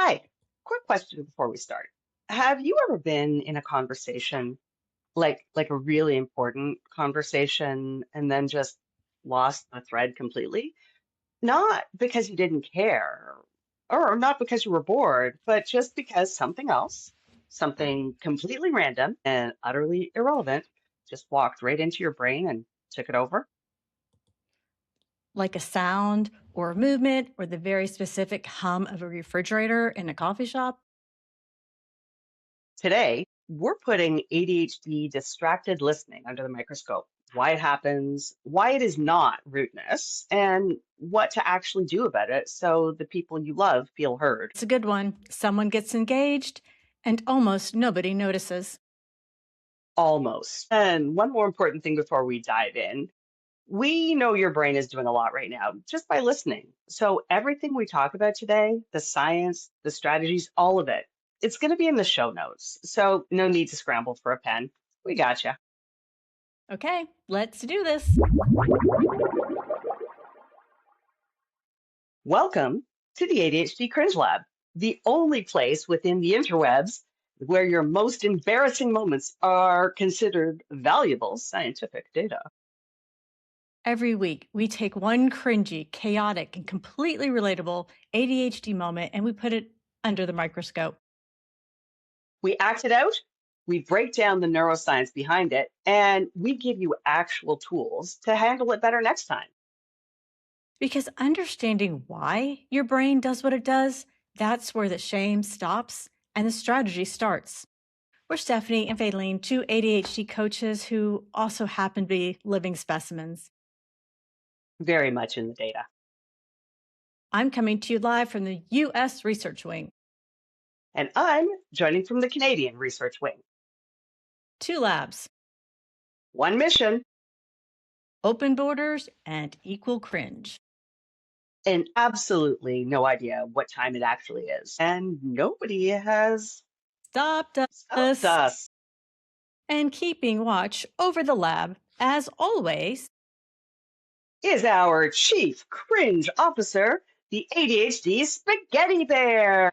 Hi, quick question before we start. Have you ever been in a conversation, like a really important conversation, and then just lost the thread completely? Not because you didn't care, or not because you were bored, but just because something else, something completely random and utterly irrelevant, just walked right into your brain and took it over? Like a sound or a movement or the very specific hum of a refrigerator in a coffee shop. Today, we're putting ADHD distracted listening under the microscope. Why it happens, why it is not rudeness, and what to actually do about it so the people you love feel heard. It's a good one. Someone gets engaged and almost nobody notices. Almost. And one more important thing before we dive in. We know your brain is doing a lot right now just by listening. So, everything we talk about today, the science, the strategies, all of it, it's going to be in the show notes. So, no need to scramble for a pen. We gotcha. Okay, let's do this. Welcome to the ADHD Cringe Lab, the only place within the interwebs where your most embarrassing moments are considered valuable scientific data. Every week, we take one cringy, chaotic, and completely relatable ADHD moment and we put it under the microscope. We act it out, we break down the neuroscience behind it, and we give you actual tools to handle it better next time. Because understanding why your brain does what it does, that's where the shame stops and the strategy starts. We're Stephanie and Faylene, two ADHD coaches who also happen to be living specimens. Very much in the data. I'm coming to you live from the US Research Wing. And I'm joining from the Canadian Research Wing. Two labs, One mission open borders and equal cringe. and absolutely no idea what time it actually is. And nobody has Stopped stopped us us. and keeping watch over the lab, as always. Is our chief cringe officer, the ADHD Spaghetti Bear.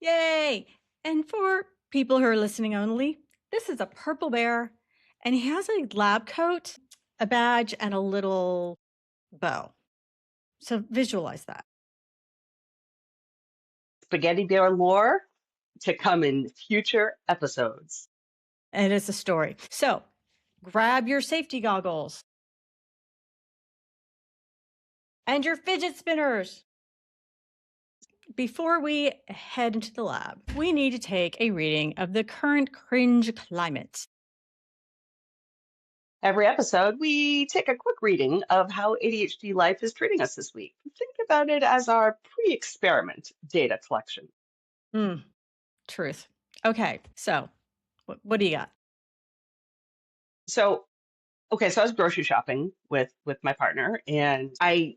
Yay! And for people who are listening only, this is a purple bear and he has a lab coat, a badge, and a little bow. So visualize that. Spaghetti Bear lore to come in future episodes. And it's a story. So grab your safety goggles and your fidget spinners. Before we head into the lab, we need to take a reading of the current cringe climate. Every episode, we take a quick reading of how ADHD life is treating us this week. Think about it as our pre experiment data collection. Hmm, truth. Okay, so what do you got? So, okay, so I was grocery shopping with my partner, and I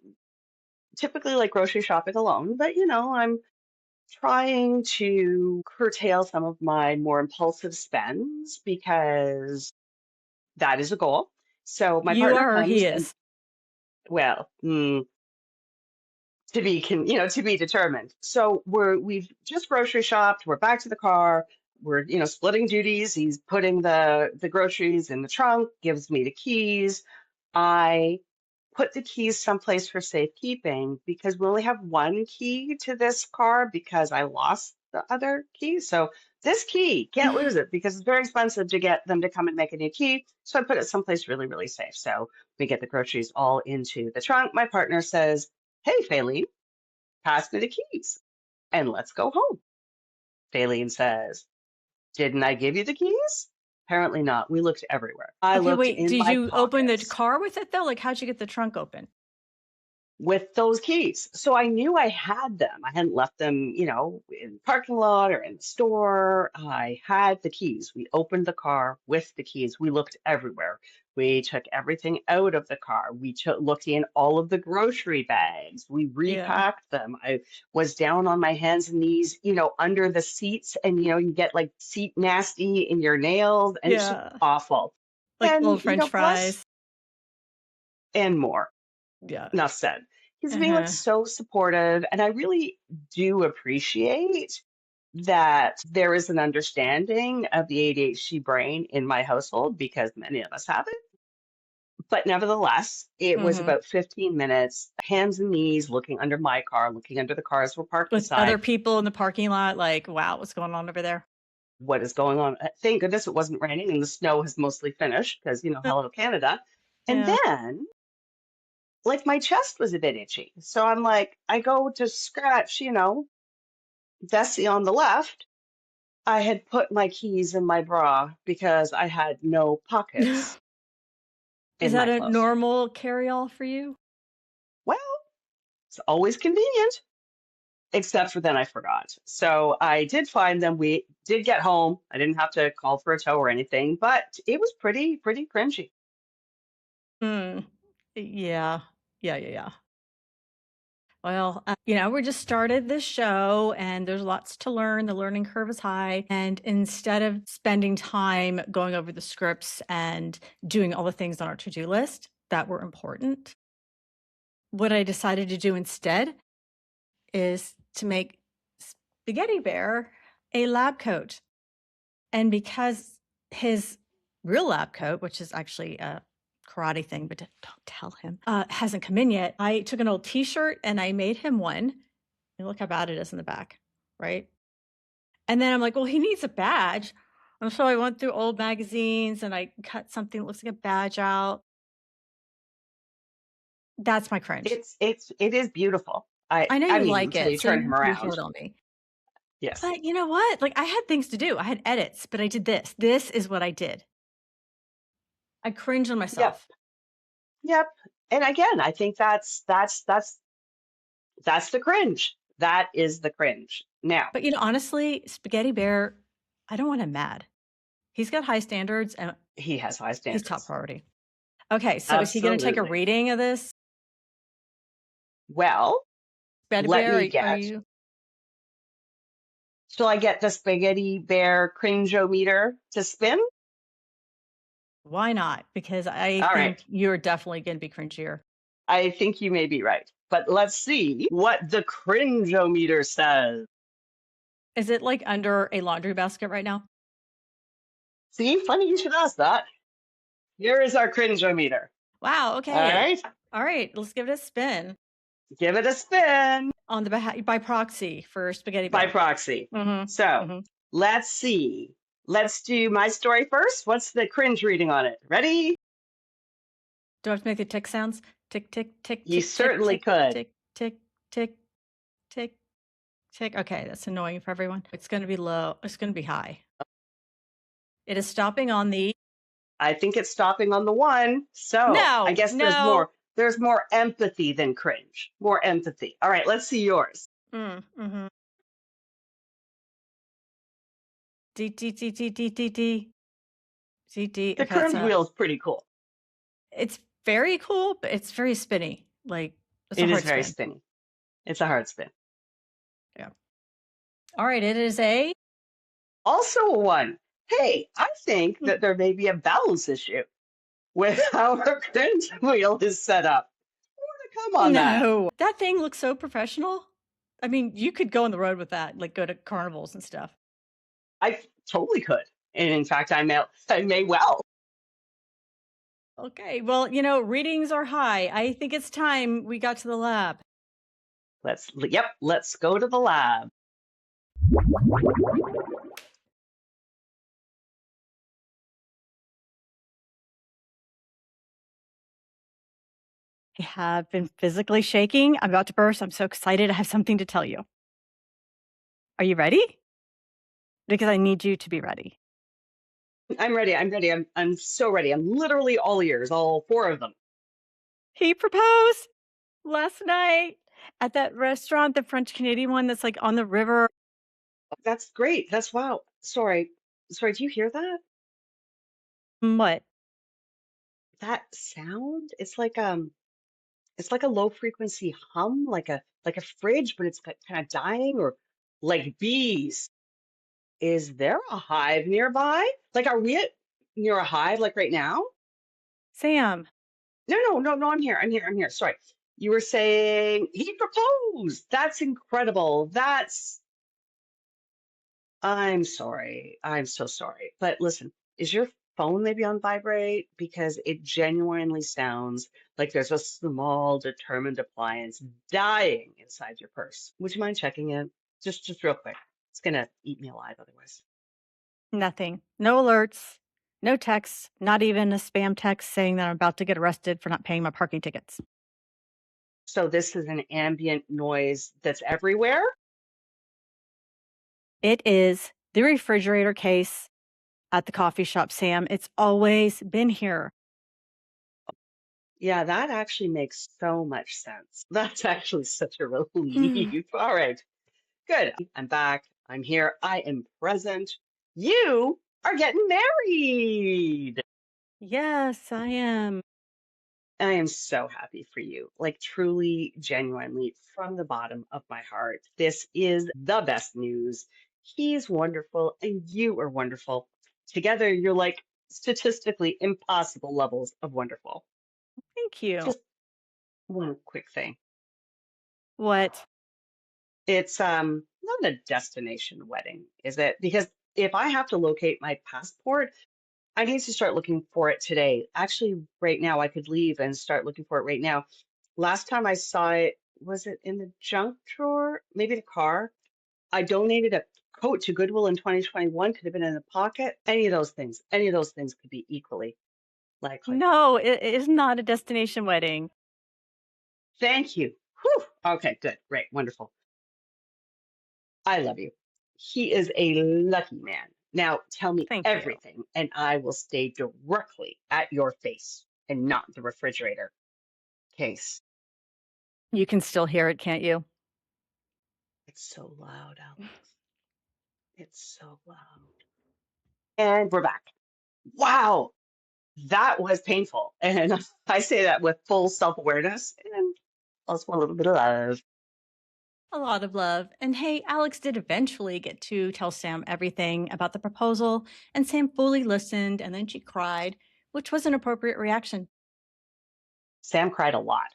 typically like grocery shopping alone, but I'm trying to curtail some of my more impulsive spends because that is a goal. So my You partner are or comes he and, is? well, to be determined. So we've just grocery shopped. We're back to the car. We're splitting duties. He's putting the groceries in the trunk, gives me the keys. I put the keys someplace for safekeeping because we only have one key to this car because I lost the other key. So this key, can't lose it because it's very expensive to get them to come and make a new key. So I put it someplace really, really safe. So we get the groceries all into the trunk. My partner says, "Hey, Faylene, pass me the keys and let's go home." Faylene says, "Didn't I give you the keys?" Apparently not. We looked everywhere. I Okay, looked wait. in Did my you open the pockets car with it though? Like, how'd you get the trunk open? with those keys. So I knew I had them. I hadn't left them, in the parking lot or in the store. I had the keys. We opened the car with the keys. We looked everywhere. We took everything out of the car. We looked in all of the grocery bags. We Yeah. repacked them. I was down on my hands and knees, under the seats, and you get like seat nasty in your nails, and it's just Yeah. awful. Like And old French plus, fries. and more. Yeah. Enough said. He's being like Uh-huh. so supportive, and I really do appreciate that there is an understanding of the ADHD brain in my household because many of us have it. But nevertheless, it was Mm-hmm. about 15 minutes, hands and knees, looking under my car, looking under the cars we're parked With other beside. people in the parking lot, like, wow, what's going on over there? What is going on? Thank goodness it wasn't raining and the snow has mostly finished because, hello, Canada. And Yeah. then, like, my chest was a bit itchy. So I'm like, I go to scratch, Vessi on the left. I had put my keys in my bra because I had no pockets Is in that my a clothes. normal carry-all for you? Well, it's always convenient, except for then I forgot. So I did find them. We did get home. I didn't have to call for a tow or anything, but it was pretty cringy. Mm. Yeah. Yeah. Well, we just started this show and there's lots to learn. The learning curve is high. And instead of spending time going over the scripts and doing all the things on our to do list that were important, what I decided to do instead is to make Spaghetti Bear a lab coat. And because his real lab coat, which is actually a karate thing, but don't tell him, hasn't come in yet, I took an old t-shirt and I made him one. And look how bad it is in the back, right? And then I'm like, well, he needs a badge. And so I went through old magazines and I cut something that looks like a badge out. That's my cringe. It is beautiful. I I know I you mean like until it, you so turn you're him pretty around. hard on me. Yes. But you know what? Like I had things to do. I had edits, but I did this. This is what I did. I cringe on Yep. myself. Yep. And again, I think that's the cringe. That is the cringe. Now, But honestly, Spaghetti Bear, I don't want him mad. He's got high standards and he has high he's top standards. priority. Okay, so is he going to take a Absolutely. reading of this? Well, Spaghetti let Bear, me are get. you? Shall I get the spaghetti bear cringeometer to spin? Why not? Because I All right. think you're definitely going to be cringier. I think you may be right. But let's see what the cringeometer says. Is it like under a laundry basket right now? See, funny you should ask that. Here is our cringeometer. Wow. All Okay. right. All right. Let's give it a spin Give it a spin on the by proxy for Spaghetti by Bear. proxy. Mm-hmm. So Mm-hmm. let's see. Let's do my story first. What's the cringe reading on it? Ready? Do I have to make the tick sounds? Tick, tick, tick, You tick, tick, certainly tick, could. tick, tick, tick, tick, tick. Okay, that's annoying for everyone. It's going to be low. It's going to be high. It is stopping on the. I think it's stopping on the one. So I No, guess there's no. more. There's more empathy than cringe. More empathy. All right, let's see yours. Mm-hmm. D D D D D D D D D. The Okay, that's cringe a. wheel is pretty cool. It's very cool, but it's very spinny. Like it's a It is hard very spin. spinny. It's a hard spin. Yeah. All right. It is a. Also a one. Hey, I think that there may be a balance issue with how our cringe wheel is set up. More to come on that. No, that thing looks so professional. I mean, you could go on the road with that, like go to carnivals and stuff. I totally could. And in fact, I may well. Okay. Well, readings are high. I think it's time we got to the lab. Let's go to the lab. I have been physically shaking. I'm about to burst. I'm so excited. I have something to tell you. Are you ready? Because I need you to be ready. I'm ready. I'm ready. I'm so ready. I'm literally all ears, all four of them. He proposed last night at that restaurant, the French Canadian one that's like on the river. That's great. That's wow. Sorry. Sorry, do you hear that? What? That sound? It's like a low frequency hum, like a fridge, but it's kind of dying or like bees. Is there a hive nearby? Like, are we near a hive like right now? Sam. No, no, no, no, I'm here. I'm here. I'm here. Sorry. You were saying he proposed. That's incredible. I'm sorry. I'm so sorry. But listen, is your phone maybe on vibrate? Because it genuinely sounds like there's a small, determined appliance dying inside your purse. Would you mind checking it? Just real quick. It's gonna eat me alive otherwise. Nothing. No alerts, no texts, not even a spam text saying that I'm about to get arrested for not paying my parking tickets. So this is an ambient noise that's everywhere? It is the refrigerator case at the coffee shop, Sam. It's always been here. Yeah, that actually makes so much sense. That's actually such a Mm, relief. All right, good. I'm back. I'm here. I am present. You are getting married. yes, I am. I am so happy for you. Like, truly, genuinely, from the bottom of my heart. This is the best news. He's wonderful, and you are wonderful. Together, you're like statistically impossible levels of wonderful. Thank you. Just one quick thing. What? It's not a destination wedding, is it? Because if I have to locate my passport, I need to start looking for it today. Actually, right now I could leave and start looking for it right now. Last time I saw it, was it in the junk drawer? Maybe the car. I donated a coat to Goodwill in 2021. Could have been in the pocket. Any of those things. Any of those things could be equally likely. No, it is not a destination wedding. Thank you. Whew. Okay, good. Great. Wonderful. I love you. He is a lucky man. Now tell me Thank you. everything, and I will stay directly at your face and not the refrigerator case. You can still hear it, can't you? It's so loud, Alex. It's so loud. And we're back. Wow, that was painful. And I say that with full self-awareness and also a little bit of love. A lot of love. And hey, Alex did eventually get to tell Sam everything about the proposal, and Sam fully listened, and then she cried, which was an appropriate reaction. Sam cried a lot.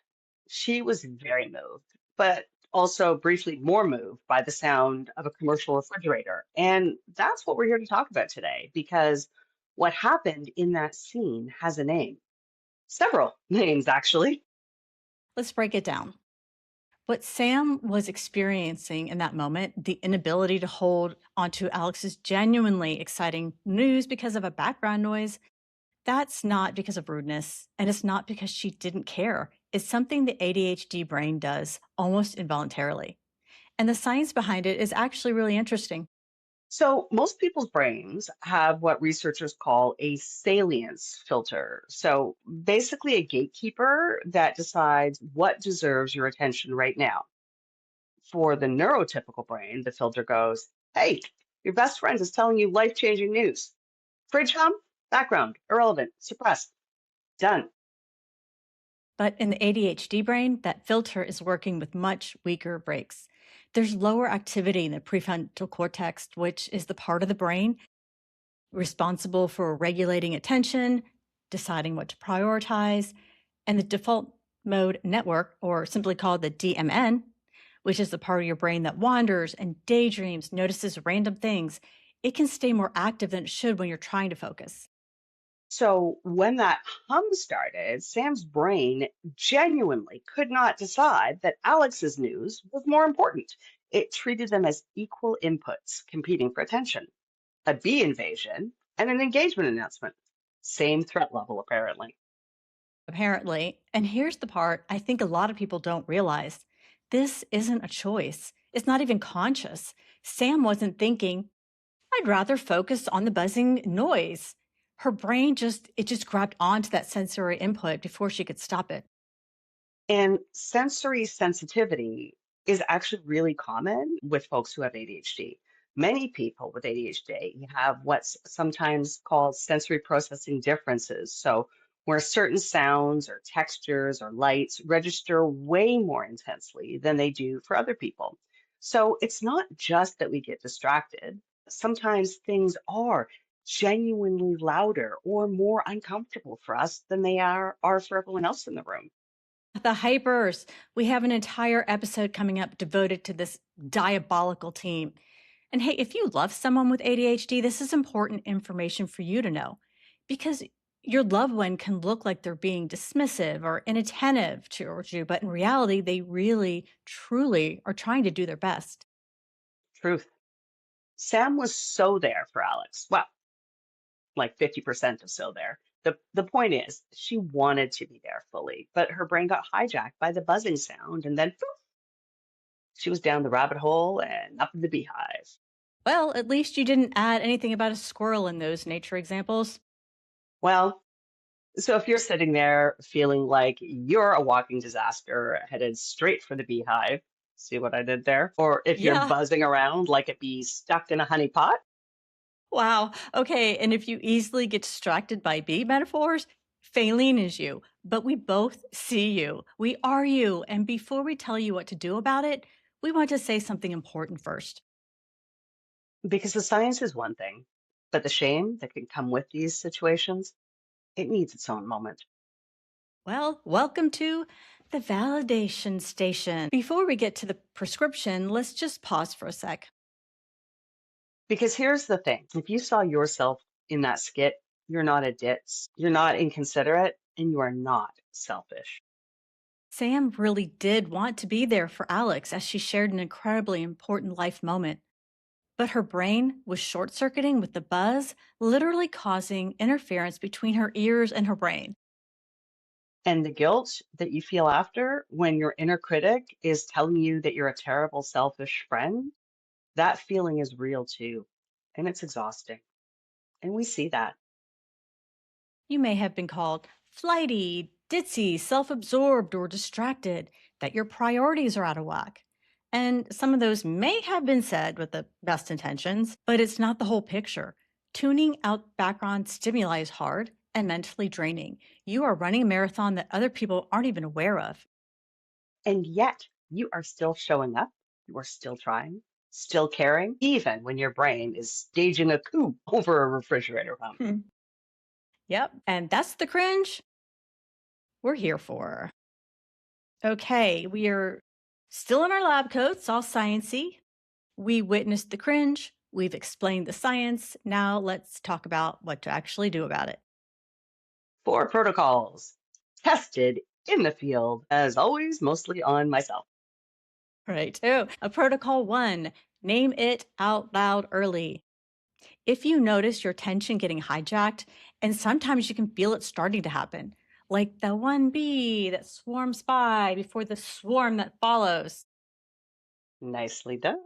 She was very moved, but also briefly more moved by the sound of a commercial refrigerator. And that's what we're here to talk about today, because what happened in that scene has a name. Several names, actually. Let's break it down. What Sam was experiencing in that moment, the inability to hold onto Alex's genuinely exciting news because of a background noise, that's not because of rudeness, and it's not because she didn't care. It's something the ADHD brain does almost involuntarily. And the science behind it is actually really interesting. So, most people's brains have what researchers call a salience filter. So, basically, a gatekeeper that decides what deserves your attention right now. For the neurotypical brain, the filter goes, hey, your best friend is telling you life changing news. Fridge hum, background, irrelevant, suppressed, done. But in the ADHD brain, that filter is working with much weaker brakes. There's lower activity in the prefrontal cortex, which is the part of the brain responsible for regulating attention, deciding what to prioritize, and the default mode network, or simply called the DMN, which is the part of your brain that wanders and daydreams, notices random things. It can stay more active than it should when you're trying to focus. So when that hum started, Sam's brain genuinely could not decide that Alex's news was more important. It treated them as equal inputs competing for attention. A bee invasion and an engagement announcement. Same threat level, apparently. Apparently. And here's the part I think a lot of people don't realize this isn't a choice. It's not even conscious. Sam wasn't thinking, I'd rather focus on the buzzing noise. Her brain just grabbed onto that sensory input before she could stop it. And sensory sensitivity is actually really common with folks who have ADHD. Many people with ADHD have what's sometimes called sensory processing differences. So, where certain sounds or textures or lights register way more intensely than they do for other people. So, it's not just that we get distracted. Sometimes things are genuinely louder or more uncomfortable for us than they are for everyone else in the room. The hypers. We have an entire episode coming up devoted to this diabolical team. And hey, if you love someone with ADHD, this is important information for you to know because your loved one can look like they're being dismissive or inattentive towards you, but in reality, they really, truly are trying to do their best. Truth. Sam was so there for Alex. Well, like 50% of so there. The point is, she wanted to be there fully, but her brain got hijacked by the buzzing sound, and then poof, she was down the rabbit hole and up in the beehive. Well, at least you didn't add anything about a squirrel in those nature examples. Well, so if you're sitting there feeling like you're a walking disaster headed straight for the beehive, see what I did there? Or if you're Yeah. buzzing around like a bee stuck in a honey pot, Wow. Okay. And if you easily get distracted by bee metaphors, Faylene is you, but we both see you. We are you. And before we tell you what to do about it, we want to say something important first. because the science is one thing, but the shame that can come with these situations, it needs its own moment. Well, welcome to the validation station. Before we get to the prescription, let's just pause for a sec. Because here's the thing, if you saw yourself in that skit, you're not a ditz, you're not inconsiderate, and you are not selfish. Sam really did want to be there for Alex as she shared an incredibly important life moment. But her brain was short circuiting with the buzz, literally causing interference between her ears and her brain. And the guilt that you feel after when your inner critic is telling you that you're a terrible, selfish friend, that feeling is real too. And it's exhausting. And we see that. You may have been called flighty, ditzy, self absorbed, or distracted, that your priorities are out of whack. And some of those may have been said with the best intentions, but it's not the whole picture. Tuning out background stimuli is hard and mentally draining. You are running a marathon that other people aren't even aware of. And yet you are still showing up. You are still trying, still caring, even when your brain is staging a coup over a refrigerator hump. Hmm. Yep. And that's the cringe we're here for. Okay, we are still in our lab coats, all sciency. We witnessed the cringe. We've explained the science. Now let's talk about what to actually do about it. 4 protocols tested in the field, as always, mostly on myself. Right. So, a protocol one, name it out loud early. If you notice your tension getting hijacked, and sometimes you can feel it starting to happen, like the one bee that swarms by before the swarm that follows. Nicely done.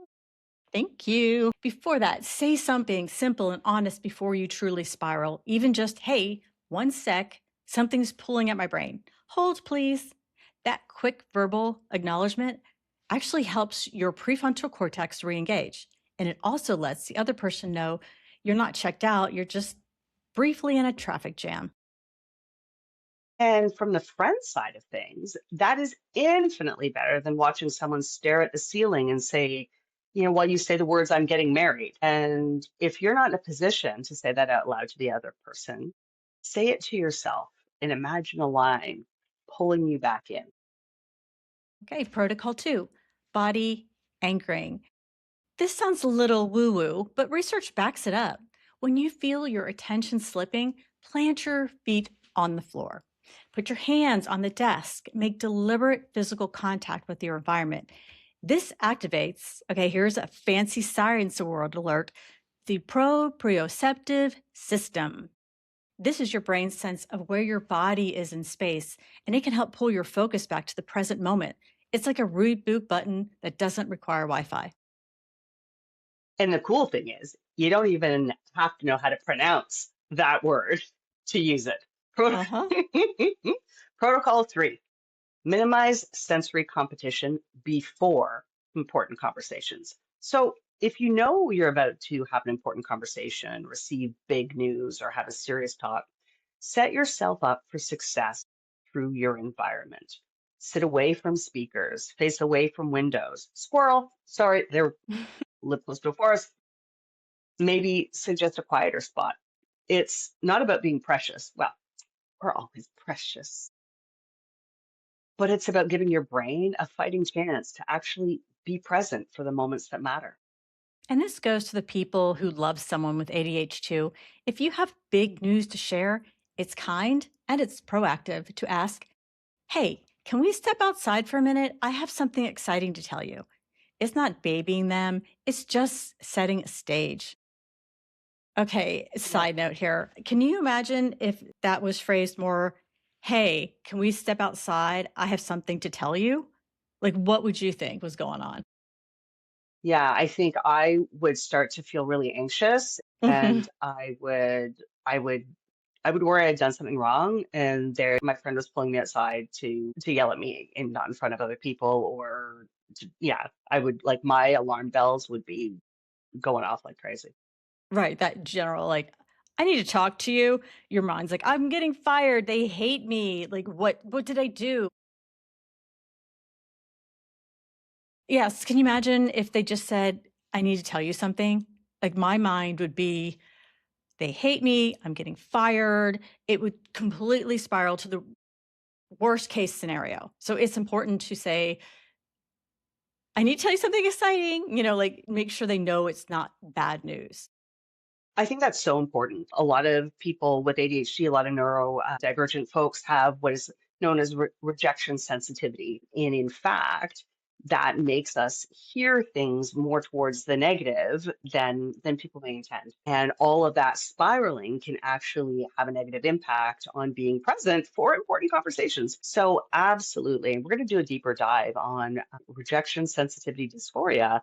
Thank you. Before that, say something simple and honest before you truly spiral. Even just, hey, 1 sec, something's pulling at my brain. Hold, please. That quick verbal acknowledgement actually helps your prefrontal cortex re engage. And it also lets the other person know you're not checked out, you're just briefly in a traffic jam. And from the friend side of things, that is infinitely better than watching someone stare at the ceiling and say, while you say the words, I'm getting married. And if you're not in a position to say that out loud to the other person, say it to yourself and imagine a line pulling you back in. Okay, protocol two, body anchoring. This sounds a little woo woo, but research backs it up. When you feel your attention slipping, plant your feet on the floor. Put your hands on the desk. Make deliberate physical contact with your environment. This activates, okay, here's a fancy science world alert, the proprioceptive system. This is your brain's sense of where your body is in space, and it can help pull your focus back to the present moment. It's like a reboot button that doesn't require Wi Fi. And the cool thing is, you don't even have to know how to pronounce that word to use it. Uh huh. Protocol three, minimize sensory competition before important conversations. So if you know you're about to have an important conversation, receive big news, or have a serious talk, set yourself up for success through your environment. Sit away from speakers, face away from windows. Squirrel, sorry, they're live close to a forest. Maybe suggest a quieter spot. It's not about being precious. Well, we're always precious. but it's about giving your brain a fighting chance to actually be present for the moments that matter. And this goes to the people who love someone with ADHD too. If you have big news to share, it's kind and it's proactive to ask, hey, can we step outside for a minute? I have something exciting to tell you. It's not babying them, it's just setting a stage. Okay, Right. side note here. Can you imagine if that was phrased more, hey, can we step outside? I have something to tell you? Like, what would you think was going on? Yeah, I think I would start to feel really anxious and Mhm. I would worry I'd done something wrong and there my friend was pulling me outside to yell at me and not in front of other people or yeah, I would like my alarm bells would be going off like crazy. Right, that general, like, "I need to talk to you." Your mind's like, "I'm getting fired. They hate me. Like, what did I do?" Yes, can you imagine if they just said, "I need to tell you something?" Like, my mind would be, "They hate me. I'm getting fired." It would completely spiral to the worst case scenario. So it's important to say, "I need to tell you something exciting," like, make sure they know it's not bad news. I think that's so important. A lot of people with ADHD, a lot of neurodivergent folks have what is known as rejection sensitivity. And in fact, that makes us hear things more towards the negative than people may intend. And all of that spiraling can actually have a negative impact on being present for important conversations. So absolutely. And we're going to do a deeper dive on rejection sensitivity dysphoria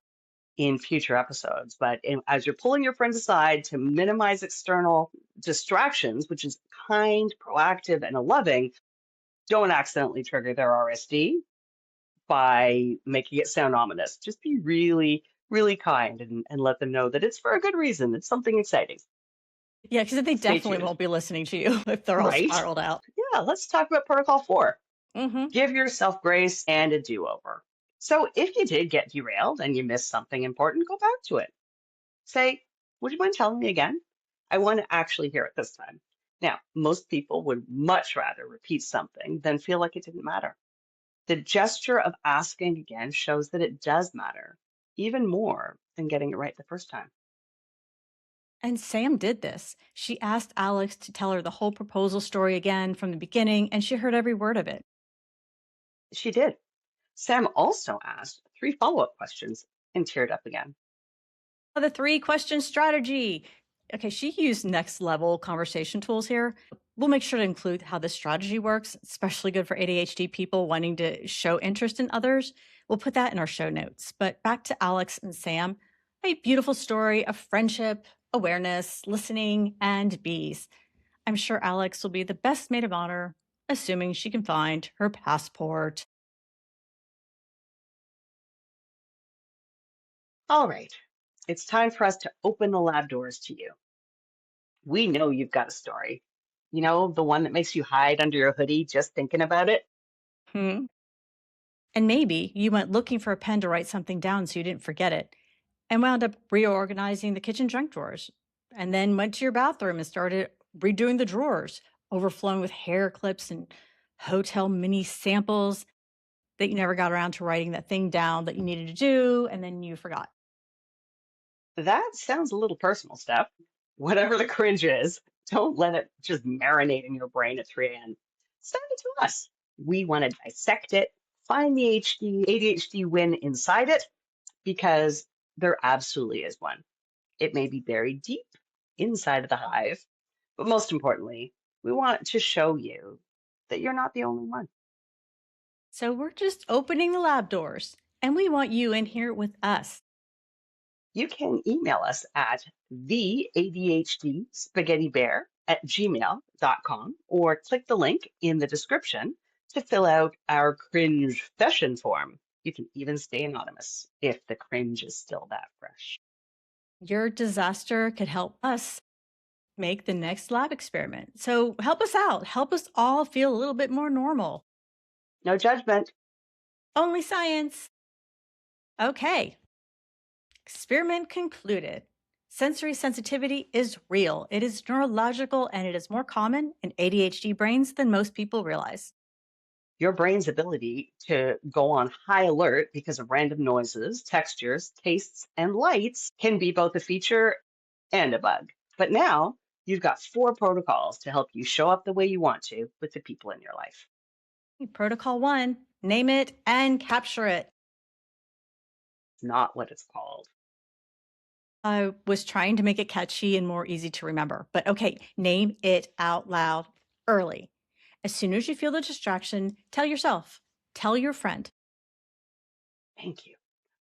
in future episodes. But as you're pulling your friends aside to minimize external distractions, which is kind, proactive, and loving, don't accidentally trigger their RSD by making it sound ominous. Just be really, really kind and let them know that it's for a good reason. It's something exciting. Yeah, because they Stay definitely tuned. won't be listening to you if they're all Right? spiraled out. Yeah, let's talk about Protocol 4. Mhm. Give yourself grace and a do over. So if you did get derailed and you missed something important, go back to it. Say, would you mind telling me again? I want to actually hear it this time. Now, most people would much rather repeat something than feel like it didn't matter. The gesture of asking again shows that it does matter, even more than getting it right the first time. And Sam did this. She asked Alex to tell her the whole proposal story again from the beginning, and she heard every word of it. She did. Sam also asked 3 follow-up questions and teared up again. The 3 question strategy. Okay, she used next level conversation tools here. We'll make sure to include how this strategy works, especially good for ADHD people wanting to show interest in others. We'll put that in our show notes. But back to Alex and Sam, a beautiful story of friendship, awareness, listening, and bees. I'm sure Alex will be the best maid of honor, assuming she can find her passport. All right, it's time for us to open the lab doors to you. We know you've got a story. You know, the one that makes you hide under your hoodie just thinking about it. Hmm. And maybe you went looking for a pen to write something down so you didn't forget it and wound up reorganizing the kitchen junk drawers, and then went to your bathroom and started redoing the drawers, overflowing with hair clips and hotel mini samples that you never got around to writing that thing down that you needed to do, and then you forgot. That sounds a little personal, Steph. Whatever the cringe is, don't let it just marinate in your brain at 3 a.m. Send it to us. We want to dissect it, find the ADHD win inside it, because there absolutely is one. It may be buried deep inside of the hive, but most importantly, we want to show you that you're not the only one. So we're just opening the lab doors, and we want you in here with us. You can email us at the ADHD Spaghetti Bear at gmail.com or click the link in the description to fill out our cringe session form. You can even stay anonymous if the cringe is still that fresh. Your disaster could help us make the next lab experiment. So help us out. Help us all feel a little bit more normal. No judgment. Only science. Okay. Experiment concluded. Sensory sensitivity is real. It is neurological and it is more common in ADHD brains than most people realize. Your brain's ability to go on high alert because of random noises, textures, tastes, and lights can be both a feature and a bug. But now you've got 4 protocols to help you show up the way you want to with the people in your life. Protocol 1, name it and capture it. It's not what it's called. I was trying to make it catchy and more easy to remember, but okay, name it out loud early. As soon as you feel the distraction, tell yourself, tell your friend. Thank you.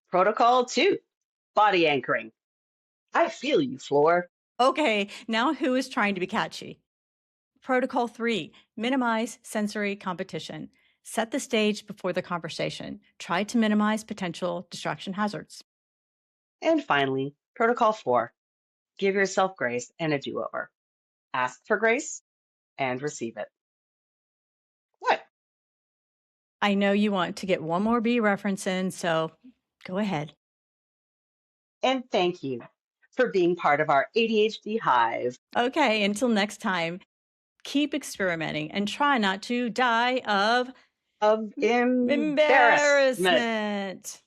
Protocol 2, body anchoring. I feel you, Floor. Okay, now who is trying to be catchy? Protocol 3, minimize sensory competition. Set the stage before the conversation. Try to minimize potential distraction hazards. And finally, Protocol 4, give yourself grace and a do over. Ask for grace and receive it. What? I know you want to get one more B reference in, so go ahead. And thank you for being part of our ADHD hive Okay, until next time, keep experimenting and try not to die of of embarrassment. embarrassment.